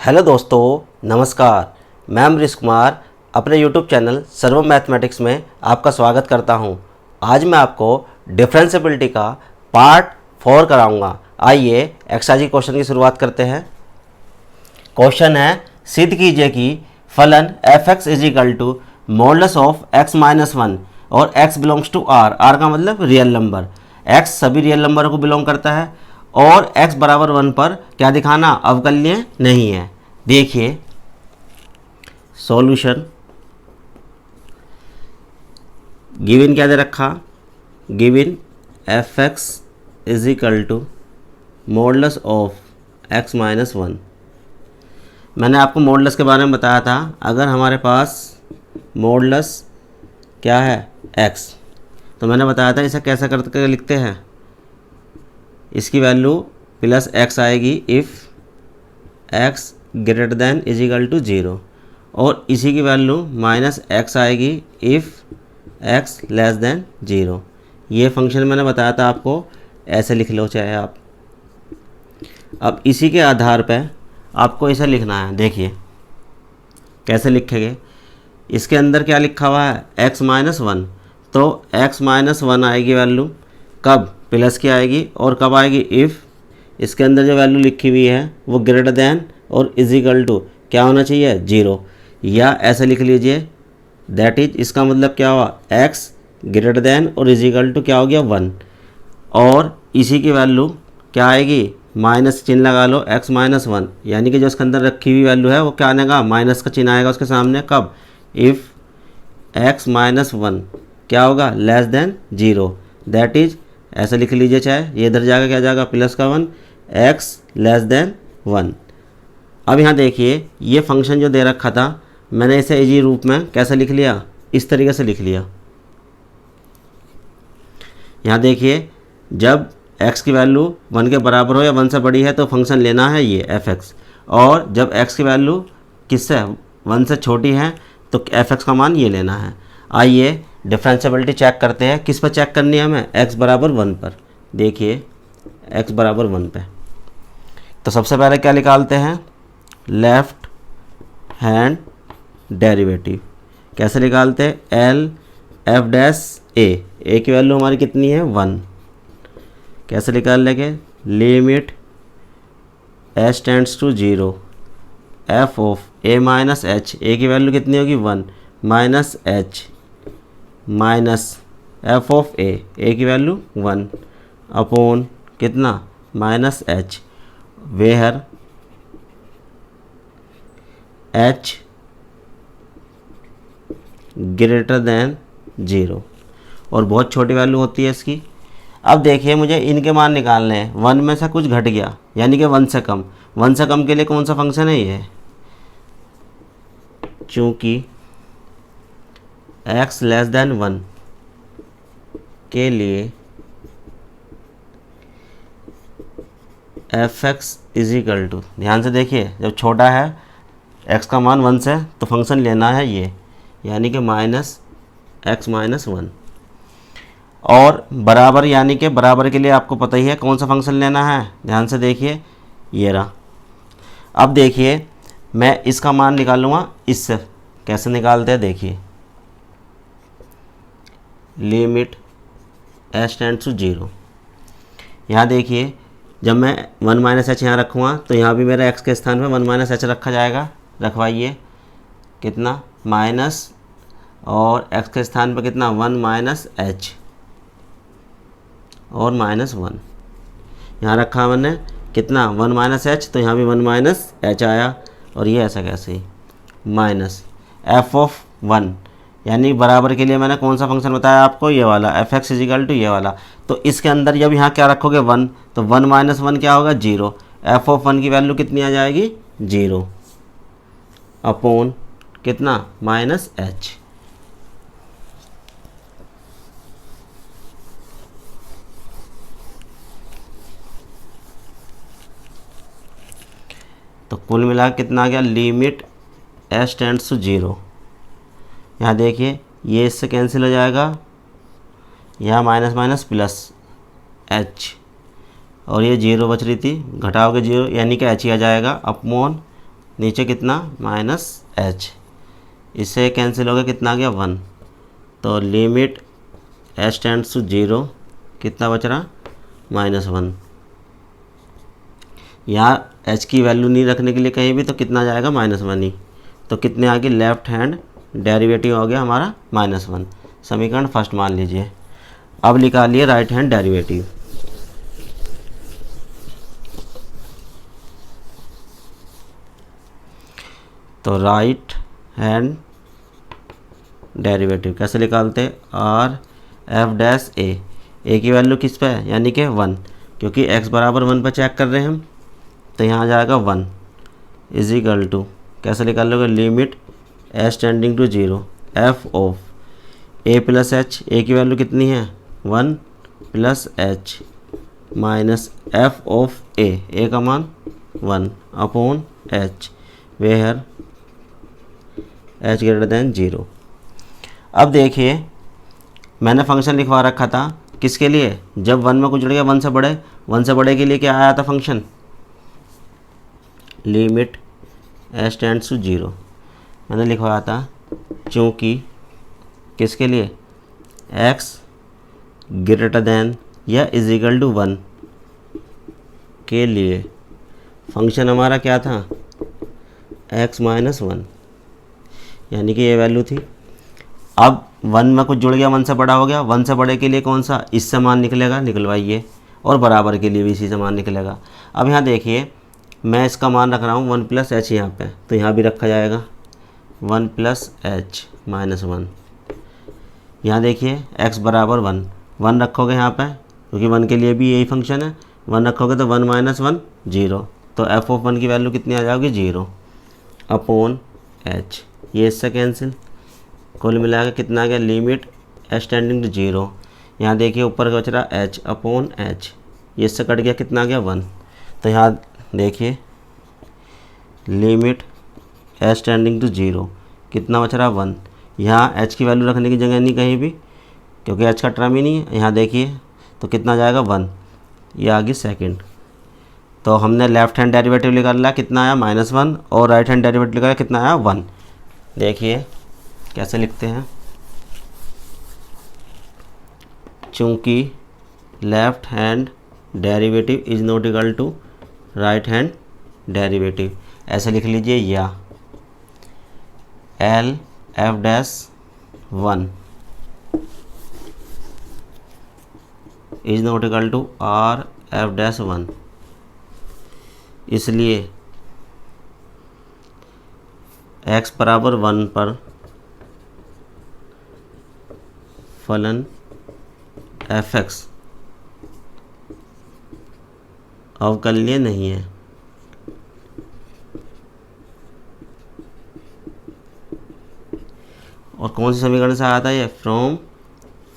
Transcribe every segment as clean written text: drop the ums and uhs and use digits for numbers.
Hello दोस्तों, नमस्कार। मैं अमरीश कुमार अपने यूट्यूब चैनल सर्व मैथमेटिक्स में आपका स्वागत करता हूं। आज मैं आपको डिफरेंशियबिलिटी का पार्ट 4 कराऊंगा। आइए एक्सरसाइज क्वेश्चन की शुरुआत करते हैं। क्वेश्चन है, सिद्ध कीजिए कि फलन f(x) is equal to modulus of x minus 1 और x belongs to r। r का मतलब रियल नंबर। x सभी रियल नंबरों को बिलोंग करता है और x बराबर 1 पर क्या दिखाना, अवकलनीय नहीं है। देखिए सॉल्यूशन। गिवन क्या दे रखा, given f(x) is equal to modulus of x minus 1। मैंने आपको मॉडुलस के बारे में बताया था। अगर हमारे पास मॉडुलस क्या है x, तो मैंने बताया था इसे कैसे करके लिखते हैं। इसकी वैल्यू प्लस x आएगी if x greater than is equal to 0, और इसी की वैल्यू माइनस x आएगी इफ़ x लेस देन 0। ये फंक्शन मैंने बताया था आपको, ऐसे लिख लो चाहे आप। अब इसी के आधार पे आपको इसे लिखना है। देखिए कैसे लिखेंगे। इसके अंदर क्या लिखा हुआ है, x माइनस 1, तो x माइनस 1 आएगी वैल्यू, कब, प्लस की आएगी, और कब आएगी, इफ़ इसके अंदर जो वैल्यू लिखी हुई है वो ग्रेटर देन और इज इक्वल टू क्या होना चाहिए, 0। या ऐसे लिख लीजिए, दैट इज, इसका मतलब क्या हुआ, x ग्रेटर देन और इज इक्वल टू क्या हो गया, 1, और इसी की वैल्यू क्या आएगी, माइनस चिन्ह लगा लो, x माइनस 1, यानी कि जो इसके अंदर रखी हुई वैल्यू है वो क्या आएगा, माइनस का चिन्ह आएगा उसके सामने, कब, इफ़ x माइनस 1 क्या होगा, लेस देन 0। दैट इज, ऐसे लिख लीजिए चाहे, ये इधर जाएगा क्या जाएगा, प्लस का 1, x लेस देन 1। अब यहाँ देखिए ये फंक्शन जो दे रखा था, मैंने इसे इजी रूप में कैसे लिख लिया, इस तरीके से लिख लिया। यहाँ देखिए, जब x की वैल्यू 1 के बराबर हो या 1 से बड़ी है तो फंक्शन लेना है ये f(x), और जब x की वैल्यू किससे 1 से छोटी है तो f(x) का मान ये लेना है। आइए डिफरेंशियबिलिटी चेक करते हैं। किस पर चेक करनी है हमें, x बराबर 1 पर। देखिए x बराबर 1 पे, तो सबसे पहले क्या निकालते हैं, लेफ्ट हैंड डेरिवेटिव। कैसे निकालते हैं, एल एफ डैश ए की वैल्यू हमारी कितनी है, 1। कैसे निकाल लेंगे, limit H tends to 0 f of a minus h, a की वैल्यू कितनी होगी, 1, minus h minus f of a की वैल्यू 1 अपॉन कितना, minus h, where h greater than 0, और बहुत छोटी वैल्यू होती है इसकी। अब देखिए मुझे इनके मान निकालने हैं। 1 में से कुछ घट गया, यानी कि 1 से कम। 1 से कम के लिए कौन सा फंक्शन है ये, चूँकि x लेस देन 1 के लिए f(x) इज इक्वल टू, ध्यान से देखिए, जब छोटा है x का मान 1 से तो फंक्शन लेना है ये, यानी कि माइनस x माइनस 1, और बराबर, यानी कि बराबर के लिए आपको पता ही है कौन सा फंक्शन लेना है। ध्यान से देखिए, ये रहा। अब देखिए मैं इसका मान निकालूंगा इससे। कैसे निकालते हैं, देखिए, लिमिट एच टेंड्स टू 0। यहाँ देखिए, जब मैं 1 माइनस एच यहाँ रखूँगा तो यहाँ भी मेरा x के स्थान पे 1 माइनस एच रखा जाएगा। रखवाइए, कितना, माइनस, और x के स्थान पर कितना, 1 माइनस एच और माइनस 1। यहाँ रखा मैंने कितना, 1 माइनस एच, तो यहाँ भी 1 माइनस एच आया, और ये ऐसा कैसे ही माइनस एफ ऑफ 1, यानी बराबर के लिए मैंने कौन सा फंक्शन बताया आपको, ये वाला f(x) इज इक्वल टू ये वाला। तो इसके अंदर जब यहाँ क्या रखोगे, 1, तो 1 माइनस 1 क्या होगा, 0। एफ ऑफ 1 की वैल्यू कितनी आ जाएगी, 0 अपॉन कितना, माइनस एच। तो कुल मिला कितना आ गया, लिमिट एच टेंड्स टू 0। यहाँ देखिए ये इससे कैंसिल हो जाएगा, यहाँ माइनस माइनस प्लस एच, और ये 0 बच रही थी, घटाओगे 0 यानी कि एच ही आ जाएगा अपॉन नीचे कितना माइनस एच, इससे कैंसिल हो गया, कितना आ गया 1। तो लिमिट एच टेंड्स टू 0 कितना बच रहा -1। यहाँ एच की वैल्यू नहीं रखने के लिए कहीं भी, तो कितना जाएगा -1 ही। तो कितने आगे लेफ्ट हैंड डेरिवेटिव हो गया हमारा -1। समीकरण फर्स्ट मान लीजिए। अब निकालिए राइट हैंड डेरिवेटिव। तो राइट हैंड डेरिवेटिव कैसे निकालते हैं, आर एफ डैश ए की वैल्यू किस पे है, यानी कि 1, क्योंकि x बराबर 1 पर चेक कर रहे हैं हम, तो यहाँ आ जाएगा 1 इज इक्वल टू, कैसे निकाल लोगे, limit H tending to 0 f of a plus h, a की वैल्यू कितनी है 1 plus h minus f of a का मान 1 upon h where h greater than 0। अब देखिए मैंने फंक्शन लिखवा रखा था किसके लिए, जब 1 में कुछ जुड़ गया 1 से बड़े, 1 से बड़े के लिए क्या आया था function, limit H tends to 0 मैंने लिखवाया था, चूँकि किसके लिए, x ग्रेटर देन या इज इक्वल टू 1 के लिए फंक्शन हमारा क्या था, x माइनस 1, यानी कि ये वैल्यू थी। अब 1 में कुछ जुड़ गया 1 से बड़ा हो गया, 1 से बड़े के लिए कौन सा, इससे मान निकलेगा, निकलवाइए, और बराबर के लिए भी इसी से मान निकलेगा। अब यहाँ देखिए मैं इसका मान रख रहा हूँ 1 प्लस एच यहाँ पे, तो यहाँ भी रखा जाएगा 1 प्लस एच माइनस 1। यहाँ देखिए x बराबर 1 रखोगे यहाँ पे, क्योंकि 1 के लिए भी यही फंक्शन है, 1 रखोगे तो 1 माइनस 1 0, तो एफ ऑफ 1 की वैल्यू कितनी आ जाएगी 0 अपॉन एच, ये इससे कैंसिल, कुल मिला के कितना आ गया, लिमिट एच टेंडिंग टू 0, यहाँ देखिए ऊपर का बच रहा एच अपॉन एच, ये इससे कट गया, कितना आ गया 1। तो यहाँ देखिए लिमिट एच टेंडिंग टू 0 कितना बच रहा 1, यहाँ एच की वैल्यू रखने की जगह नहीं कहीं भी, क्योंकि एच का टर्म ही नहीं है। यहाँ देखिए तो कितना जाएगा 1, ये आ गई सेकेंड। तो हमने लेफ्ट हैंड डेरिवेटिव निकाला, कितना आया -1, और राइट हैंड डेरिवेटिव निकाला, कितना आया 1। देखिए कैसे लिखते हैं, चूँकि left hand derivative is not equal to right hand derivative, ऐसे लिख लीजिए, या L F dash 1 is not equal to R F dash 1, इसलिए x बराबर 1 पर फलन fx अवकलनीय नहीं है। और कौन सी समीकरण से आया था ये, फ्रॉम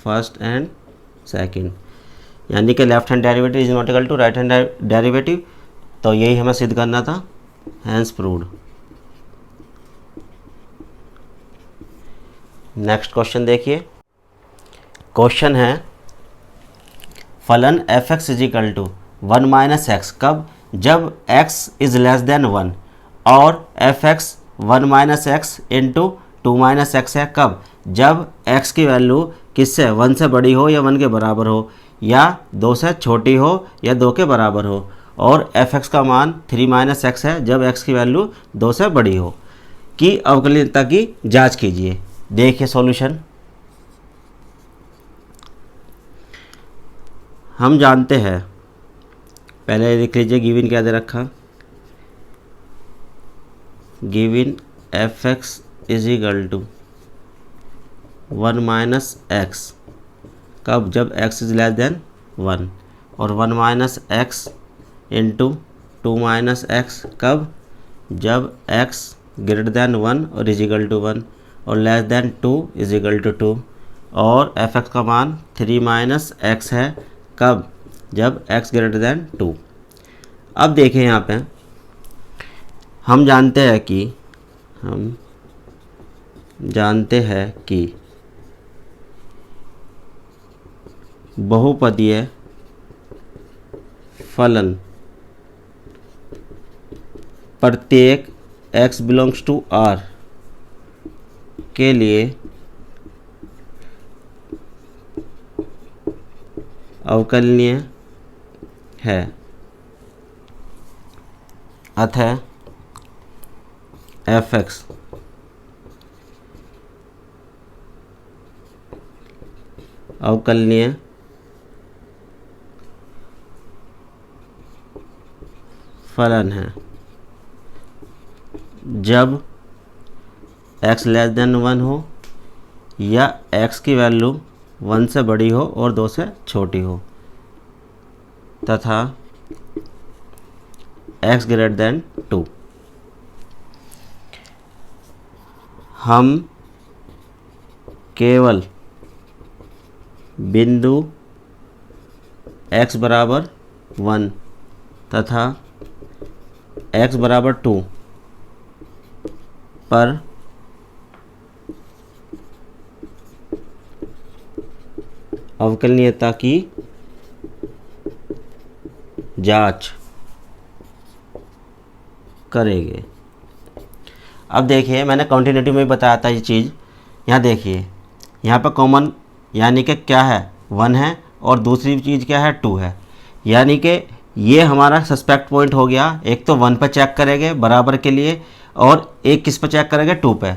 फर्स्ट एंड सेकंड, यानी कि left hand derivative is not equal to right hand derivative, तो यही हमें सिद्ध करना था, हैंस प्रूव्ड। नेक्स्ट क्वेश्चन देखिए, क्वेश्चन है फलन F X is equal to 1 minus X, कब, जब x इज लेस देन 1, और F X 1 minus X into 2 minus X है, कब, जब x की वैल्यू किससे 1 से बड़ी हो या 1 के बराबर हो, या 2 से छोटी हो या 2 के बराबर हो, और एफ एक्स का मान 3 माइनस एक्स है जब x की वैल्यू 2 से बड़ी हो, की अवकलनीयता की जांच कीजिए। देखिए सॉल्यूशन, हम जानते हैं, पहले लिख लीजिए गिवन क्या दे रखा, given F X is equal to 1 minus X, कब, जब x इज लेस देन 1, और 1 minus X into 2 minus X, कब, जब x ग्रेटर देन 1 और इज इक्वल टू 1, और less than 2 is equal to 2, और एफ एक्स का मान 3 माइनस एक्स है, कब, जब x ग्रेटर देन 2। अब देखें यहाँ पे हम जानते हैं कि बहुपदीय फलन प्रत्येक x बिलोंग्स टू R के लिए अवकलनीय है, अतः f(x) अवकलनीय फलन है जब x लेस देन 1 हो या x की वैल्यू 1 से बड़ी हो और 2 से छोटी हो तथा x ग्रेटर देन 2। हम केवल बिंदु x बराबर 1 तथा x बराबर 2 पर अवकलनीयता की जांच करेंगे। अब देखिए, मैंने कॉन्टिन्यूटी में भी बताया था ये चीज़। यहाँ देखिए, यहाँ पर कॉमन यानी कि क्या है, 1 है और दूसरी चीज़ क्या है, 2 है। यानी कि ये हमारा सस्पेक्ट पॉइंट हो गया। एक तो 1 पर चेक करेंगे बराबर के लिए और एक किस पर चेक करेंगे, 2 पे।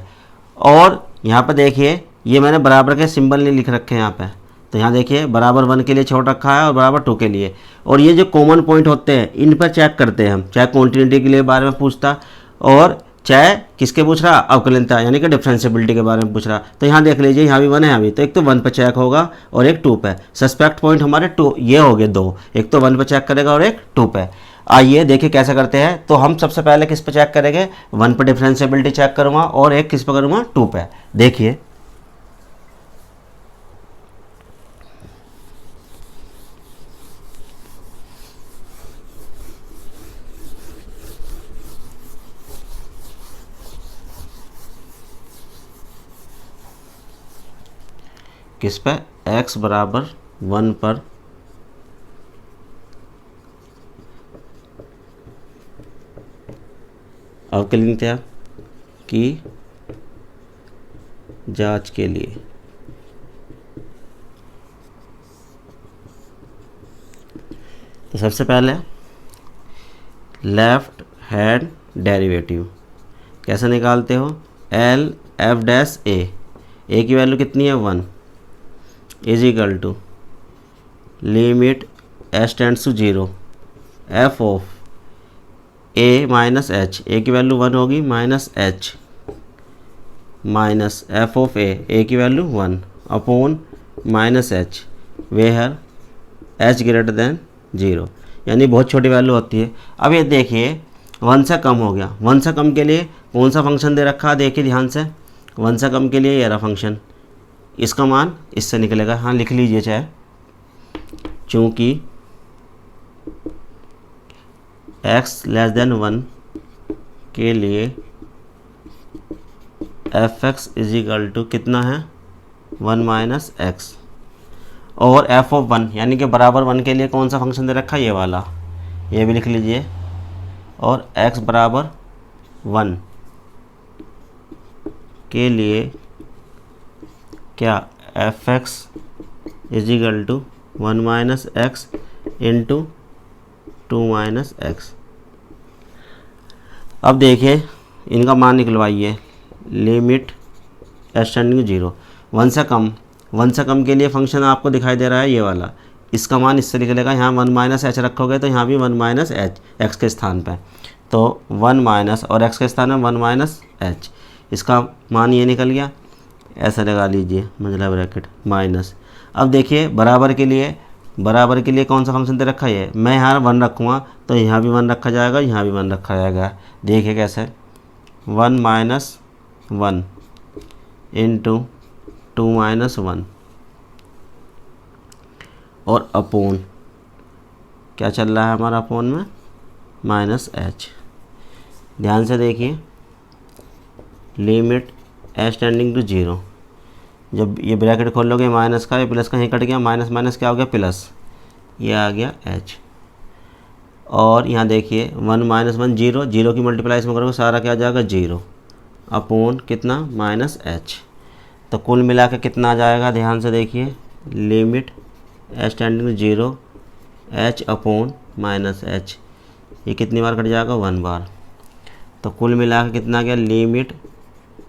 और यहाँ पर देखिए, ये मैंने बराबर के सिंबल नहीं लिख रखे हैं यहाँ पे, तो यहाँ देखिए बराबर 1 के लिए छोड़ रखा है और बराबर 2 के लिए। और ये जो कॉमन पॉइंट होते हैं इन पर चेक करते हैं हम, चाहे कॉन्टिन्यूटी के लिए बारे में पूछता और चाहे किसके पूछ रहा, अवकलनीयता यानी कि डिफरेंशिएबिलिटी के बारे में पूछ रहा। तो यहाँ देख लीजिए, यहाँ भी 1 है, यहाँ भी, तो एक तो 1 पर चेक होगा और एक 2 पे। सस्पेक्ट पॉइंट हमारे 2 ये हो गए 2, एक तो 1 पर चेक करेगा और एक 2 पे। आइए देखिए कैसे करते हैं। तो हम सबसे पहले किस पे चेक करेंगे, 1 पर डिफरेंशिएबिलिटी चेक करूँगा और एक किस पे करूँगा, 2 पे। देखिए किस पे, x बराबर 1 पर अवकलनीयता की जांच के लिए। तो सबसे पहले लेफ्ट हैंड डेरिवेटिव कैसे निकालते हो, एल एफ डैश ए की वैल्यू कितनी है, 1 is equal to limit H tends to 0 f of a minus h, a की वैल्यू 1 होगी, minus h minus f of a की value 1 upon minus h where h greater than 0, यानी बहुत छोटी value होती है। अब ये देखिए 1 से कम हो गया, 1 से कम के लिए कौन सा फंक्शन दे रखा है, देखिए ध्यान से, 1 से कम के लिए ये रहा फंक्शन, इसका मान इससे निकलेगा। हाँ लिख लीजिए चाहे, चूँकि x लेस देन 1 के लिए f(x) इज इक्वल टू कितना है, 1 माइनस एक्स, और f ऑफ 1 यानी कि बराबर 1 के लिए कौन सा फंक्शन दे रखा है, ये वाला, ये भी लिख लीजिए। और x बराबर 1 के लिए क्या, f(x) is equal to 1 minus X into 2 minus X. अब देखिए इनका मान निकलवाइए, लिमिट एक्सटेंडिंग 0, 1 से कम, 1 से कम के लिए फंक्शन आपको दिखाई दे रहा है ये वाला, इसका मान इससे निकलेगा। यहाँ 1 माइनस एच रखोगे तो यहाँ भी 1 माइनस एच एक्स के स्थान पे, तो 1 माइनस और एक्स के स्थान में 1 माइनस एच, इसका मान ये निकल गया। ऐसा लगा लीजिए मंझला ब्रैकेट माइनस। अब देखिए बराबर के लिए कौन सा फंक्शन दे रखा है, मैं यहाँ 1 रखूँगा तो यहाँ भी 1 रखा जाएगा, यहाँ भी 1 रखा जाएगा। देखिए कैसे, 1 माइनस 1 इंटू 2 माइनस 1 और अपोन क्या चल रहा है हमारा, अपोन में माइनस एच। ध्यान से देखिए, लिमिट एच टेंडिंग टू 0, जब ये ब्रैकेट खोल लोगे माइनस का, ये प्लस का, यहीं कट गया, माइनस माइनस क्या हो गया, प्लस, ये आ गया एच। और यहाँ देखिए 1 माइनस 1 जीरो, जीरो की मल्टीप्लाई इसमें करोगे सारा क्या आ जाएगा जीरो, अपॉन कितना माइनस एच। तो कुल मिला के कितना आ जाएगा, ध्यान से देखिए, limit H tending to zero H upon minus H, ये कितनी बार कट जाएगा 1 बार। तो कुल मिला के कितना आ गया, limit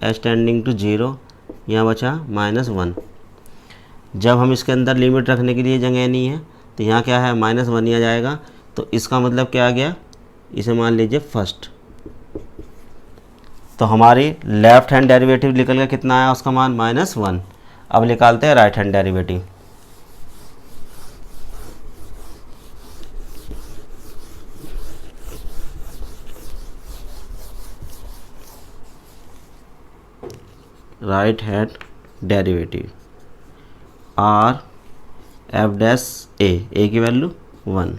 H tending to zero, यहाँ बचा माइनस 1। जब हम इसके अंदर लिमिट रखने के लिए जगह नहीं है तो यहाँ क्या है माइनस 1 ही आ जाएगा। तो इसका मतलब क्या आ गया, इसे मान लीजिए फर्स्ट। तो हमारी लेफ्ट हैंड डेरिवेटिव निकल गया, कितना आया उसका मान माइनस 1। अब निकालते हैं right hand derivative. Right hand derivative R F dash a की value 1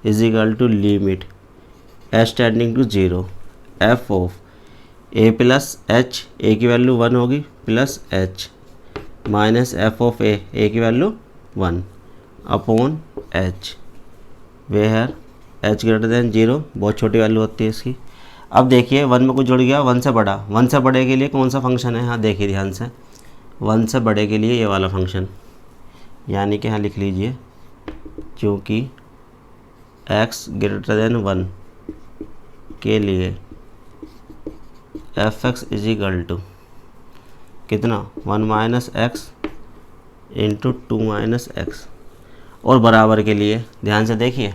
is equal to limit H tending to zero f of a plus h, a की वैल्यू 1 होगी, plus h minus f of a की value 1 upon h, where h greater than zero, बहुत छोटी value होती है इसकी। अब देखिए 1 में कुछ जुड़ गया, 1 से बड़ा, 1 से बड़े के लिए कौन सा फंक्शन है, हाँ देखिए ध्यान से, 1 से बड़े के लिए ये वाला फंक्शन, यानी कि हाँ लिख लीजिए, क्योंकि x ग्रेटर देन 1 के लिए F X is equal to कितना 1 minus X into 2 minus X. और बराबर के लिए ध्यान से देखिए,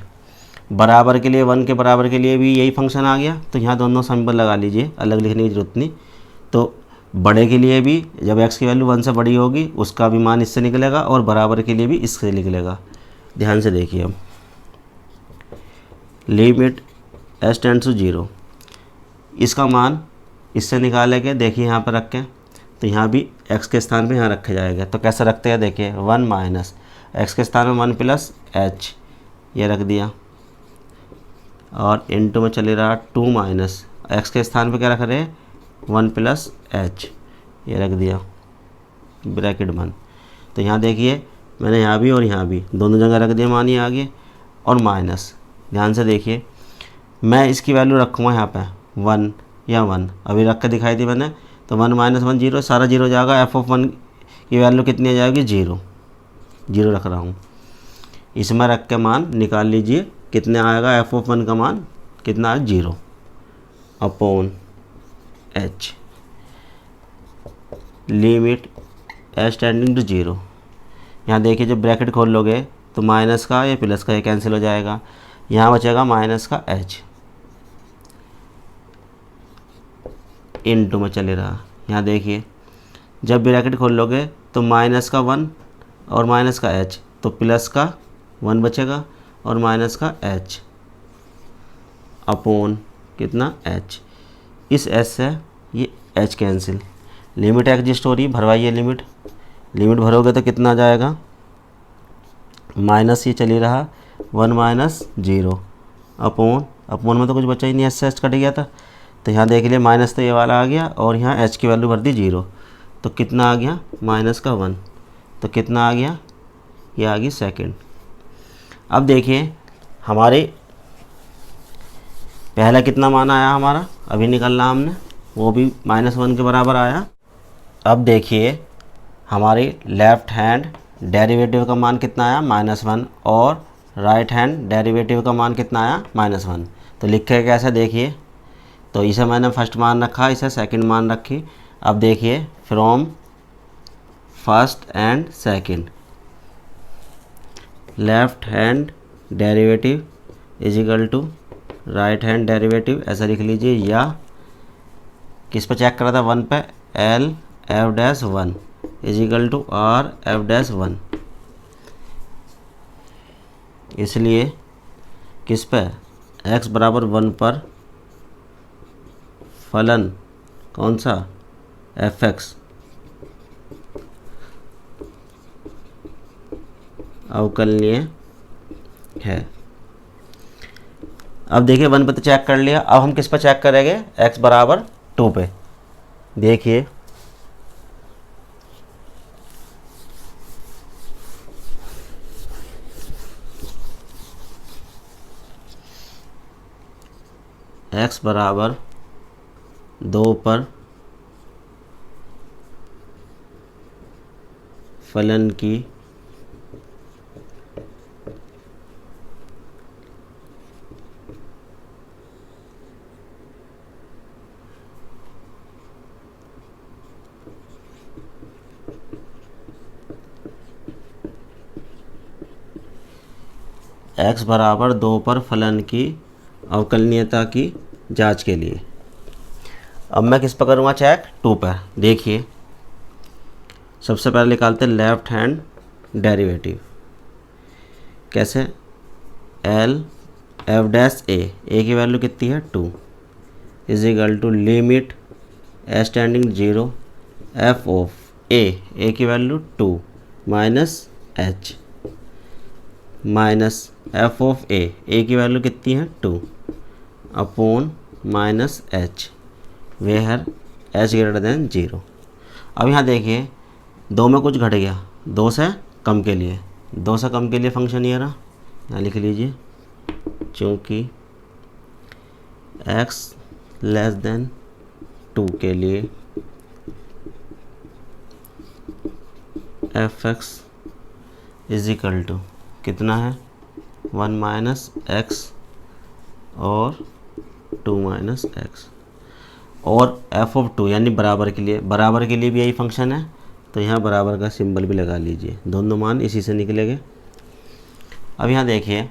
बराबर के लिए 1 के बराबर के लिए भी यही फंक्शन आ गया, तो यहाँ दोनों सिंबल लगा लीजिए, अलग लिखने की जरूरत नहीं। तो बड़े के लिए भी जब x की वैल्यू 1 से बड़ी होगी उसका भी मान इससे निकलेगा, और बराबर के लिए भी इससे निकलेगा। ध्यान से देखिए, हम limit H tends to zero, इसका मान इससे निकालेंगे, देखिए यहाँ पर रखें, तो यहाँ भी x के स्थान पे यहाँ रखे जाएगा। तो कैसे रखते हैं, देखिए 1 माइनस एक्स के स्थान में 1 प्लस एच, ये रख दिया, और इनटू में चले रहा 2 माइनस एक्स के स्थान पे क्या रख रहे हैं 1 प्लस एच, ये रख दिया ब्रैकेट बंद। तो यहाँ देखिए मैंने यहाँ भी और यहाँ भी दोनों जगह रख दिया, मान ये आगे, और माइनस। ध्यान से देखिए, मैं इसकी वैल्यू रखूँगा यहाँ पे 1 या 1, अभी रख के दिखाई दी मैंने, तो 1 माइनस 1 जीरो, सारा जीरो जाएगा, एफ ऑफ 1 की वैल्यू कितनी आ जाएगी जीरो, जीरो रख रहा हूँ। इसमें रख के मान निकाल लीजिए, कितने आएगा, एफ ऑफ 1 का मान कितना है zero upon H, limit H tending to zero. यहाँ देखिए जब ब्रैकेट खोल लोगे तो माइनस का या प्लस का ये कैंसिल हो जाएगा, यहाँ बचेगा माइनस का एच, इनटू में चले रहा। यहाँ देखिए जब ब्रैकेट खोल लोगे तो माइनस का 1 और माइनस का एच, तो प्लस का 1 बचेगा और माइनस का एच अपॉन कितना एच, इस एच से ये एच कैंसिल, लिमिट एग्जिस्ट हो रही, भरवाइए लिमिट, लिमिट भरोगे तो कितना आ जाएगा, माइनस ये चली रहा 1 माइनस जीरो अपॉन में तो कुछ बचा ही नहीं, एच से एच कट गया था, तो यहाँ देख लिए माइनस तो ये वाला आ गया, और यहाँ एच की वैल्यू भर दी जीरो, तो कितना आ गया माइनस का 1, तो कितना आ गया, ये आ गई सेकंड। अब देखिए हमारे पहला कितना मान आया हमारा, अभी निकालना हमने, वो भी -1 के बराबर आया। अब देखिए हमारी लेफ़्ट हैंड डेरिवेटिव का मान कितना आया -1, और राइट हैंड डेरिवेटिव का मान कितना आया -1। तो लिखे कैसे, देखिए, तो इसे मैंने फर्स्ट मान रखा, इसे सेकंड मान रखी। अब देखिए from first and second, left hand derivative is equal to right hand derivative, ऐसा लिख लीजिए, या किस पे चेक करा था 1 पे, L F dash 1 is equal to R F dash 1, इसलिए किस पे x बराबर 1 पर फलन कौन सा एफ एक्स अवकलनीय है। अब देखिए 1 पे तो चेक कर लिया, अब हम किस पे चेक करेंगे, x बराबर 2 पे। देखिए x बराबर 2 पर फलन की x बराबर 2 पर फलन की अवकलनीयता की जांच के लिए। अब मैं किस पर करूँगा चेक? 2 पर। देखिए सबसे पहले निकालते हैं लेफ्ट हैंड डेरिवेटिव। कैसे? एल एफ डैश ए की वैल्यू कितनी है 2 is equal to limit H tending 0 f of a की value 2 minus h minus f of a की वैल्यू कितनी है 2 upon minus h where h greater than 0। अब यहाँ देखिए 2 में कुछ घट गया, 2 से कम के लिए, 2 से कम के लिए फंक्शन ये रहा, यहाँ लिख लीजिए चूँकि x लेस देन 2 के लिए F X is equal to कितना है 1 माइनस एक्स और 2 माइनस एक्स, और एफ ऑफ 2 यानी बराबर के लिए भी यही फंक्शन है, तो यहाँ बराबर का सिंबल भी लगा लीजिए, दोनों मान इसी से निकलेंगे। अब यहाँ देखिए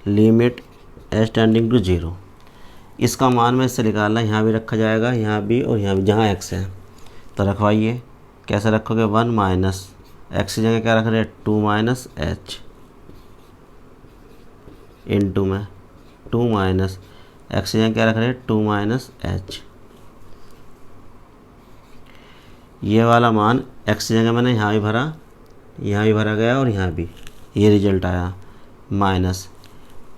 लिमिट एच टेंडिंग टू 0, इसका मान मैं इससे निकालना, यहाँ भी रखा जाएगा, यहाँ भी और यहाँ भी, जहाँ x है तो रखवाइए। कैसे रखोगे? 1 माइनस एक्स की जगह क्या रख रहे हैं 2 माइनस एच इंटू में 2 माइनस एक्स की जगह क्या रख रहे हैं 2 माइनस एच। ये वाला मान एक्स की जगह मैंने यहाँ भी भरा, यहाँ भी भरा गया और यहाँ भी, ये रिजल्ट आया माइनस।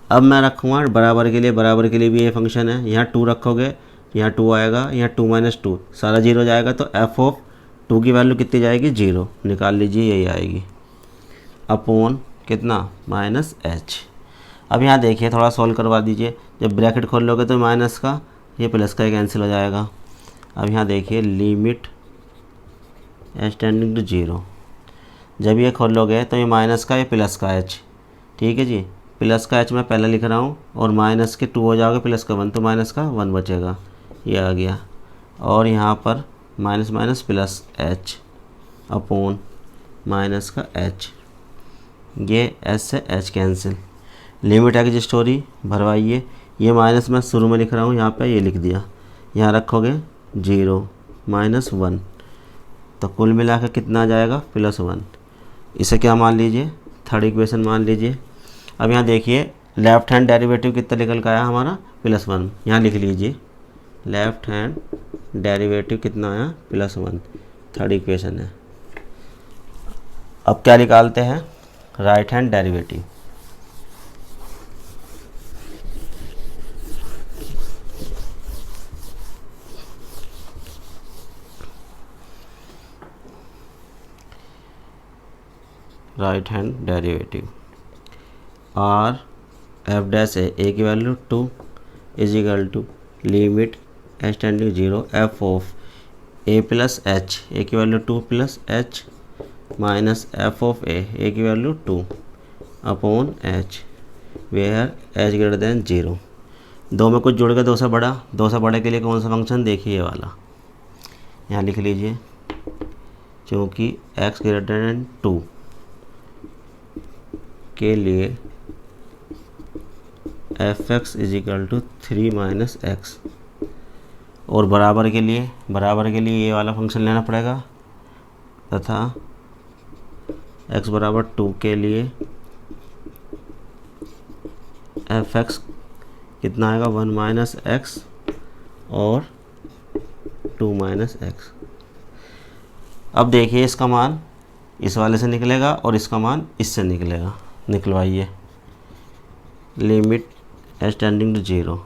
अब मैं रखूँगा बराबर के लिए भी ये फंक्शन है, यहाँ 2 रखोगे, यहाँ 2 आएगा, यहाँ 2 माइनस 2 सारा 0 जाएगा, तो एफ ऑफ 2 की वैल्यू कितनी जाएगी 0, निकाल लीजिए यही आएगी अपॉन कितना माइनस एच। अब यहाँ देखिए थोड़ा सॉल्व करवा दीजिए, जब ब्रैकेट खोल लोगे तो माइनस का ये प्लस का कैंसिल हो जाएगा। अब यहाँ देखिए लिमिट एच टेंडिंग टू 0, जब ये खोल लोगे तो ये माइनस का ये प्लस का एच, ठीक है जी, प्लस का एच मैं पहले लिख रहा हूँ, और माइनस के 2 हो जाओगे प्लस का 1, तो माइनस का 1 बचेगा, ये आ गया, और यहाँ पर minus minus plus H upon minus का एच, ये एच से एच कैंसिल, लिमिट है की स्टोरी भरवाइए। ये माइनस मैं शुरू में लिख रहा हूँ, यहाँ पे ये लिख दिया, यहाँ रखोगे 0 माइनस 1, तो कुल मिला कर कितना आ जाएगा +1। इसे क्या मान लीजिए? थर्ड इक्वेशन मान लीजिए। अब यहाँ देखिए लेफ्ट हैंड डेरिवेटिव कितना निकल का आया हमारा +1, यहाँ लिख लीजिए लेफ्ट हैंड डेरिवेटिव कितना आया +1, थर्ड इक्वेशन है। अब क्या निकालते हैं? Right hand derivative. Right hand derivative R F dash a की value 2 is equal to limit H tending 0 f of a plus h, a की value 2 plus h minus f of a की value 2 upon h where h greater than 0। 2 में कुछ जुड़ गया, 2 से बड़ा, 2 से बड़े के लिए कौन सा फंक्शन? देखिए ये वाला, यहाँ लिख लीजिए क्योंकि x ग्रेटर देन 2 के लिए F X is equal to 3 minus X, और बराबर के लिए ये वाला फंक्शन लेना पड़ेगा, तथा x बराबर 2 के लिए एफ एक्स कितना आएगा 1 माइनस एक्स और 2 माइनस एक्स। अब देखिए इसका मान इस वाले से निकलेगा और इसका मान इससे निकलेगा, निकलवाइए लिमिट एच टेंडिंग टू 0।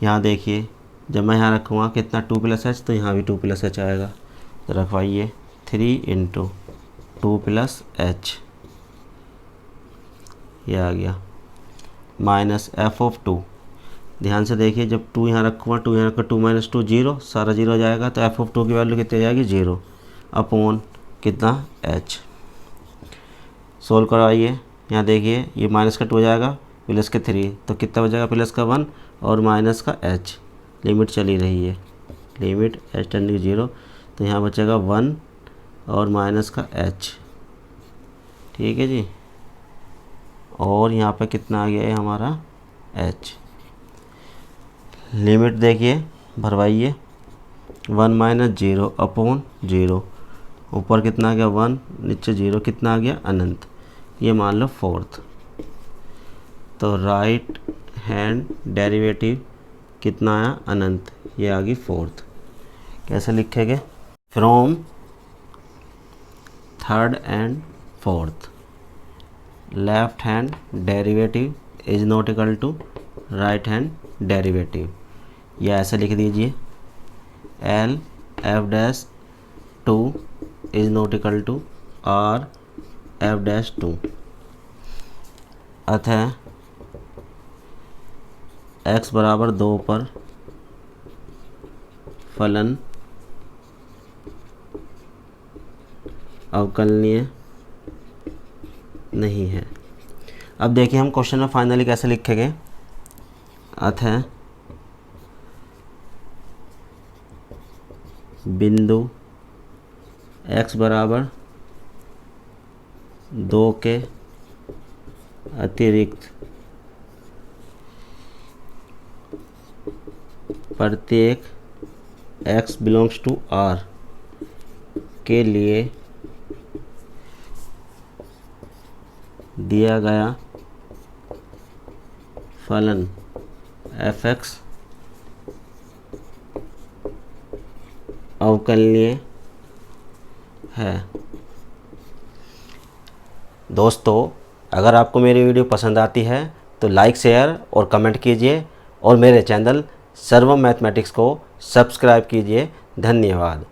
यहाँ देखिए जब मैं यहाँ रखूँगा कितना 2 प्लस एच, तो यहाँ भी 2 प्लस एच आएगा, तो रखवाइए 3 इंटू 2 प्लस एच, ये आ गया माइनस एफ ऑफ टू। ध्यान से देखिए, जब टू यहाँ रखूँगा, टू यहाँ रखा, टू माइनस टू जीरो, सारा जीरो हो जाएगा, तो एफ ऑफ टू की वैल्यू कितनी आ जाएगी, जीरो अपॉन कितना, एच। सोल्व करवाइए, यहाँ देखिए ये माइनस का टू हो जाएगा, प्लस के थ्री, तो कितना बचेगा, प्लस का वन और माइनस का एच। लिमिट चली रही है, लिमिट एच टेंडिंग जीरो, तो यहाँ बचेगा वन और माइनस का एच। ठीक है जी, और यहाँ पे कितना आ गया है हमारा, एच। लिमिट देखिए, भरवाइए, one minus zero upon zero, ऊपर कितना आ गया वन, नीचे जीरो, कितना आ गया अनंत, ये मान लो फोर्थ। तो राइट हैंड डेरिवेटिव कितना आया, अनंत, ये आ गई फोर्थ। कैसे लिखेंगे, from third and fourth left hand derivative is not equal to right hand derivative, या ऐसे लिख दीजिए, L F dash two is not equal to R F dash two, अतः x बराबर 2 पर फलन अवकलनीय नहीं है। अब देखिए हम क्वेश्चन में फाइनली कैसे लिखेंगे, अतः बिंदु x बराबर 2 के अतिरिक्त प्रत्येक x बिलोंग्स टू r के लिए दिया गया फलन f(x) अवकलनीय है। दोस्तों, अगर आपको मेरी वीडियो पसंद आती है तो लाइक, शेयर और कमेंट कीजिए, और मेरे चैनल सर्वम मैथमेटिक्स को सब्सक्राइब कीजिए। धन्यवाद।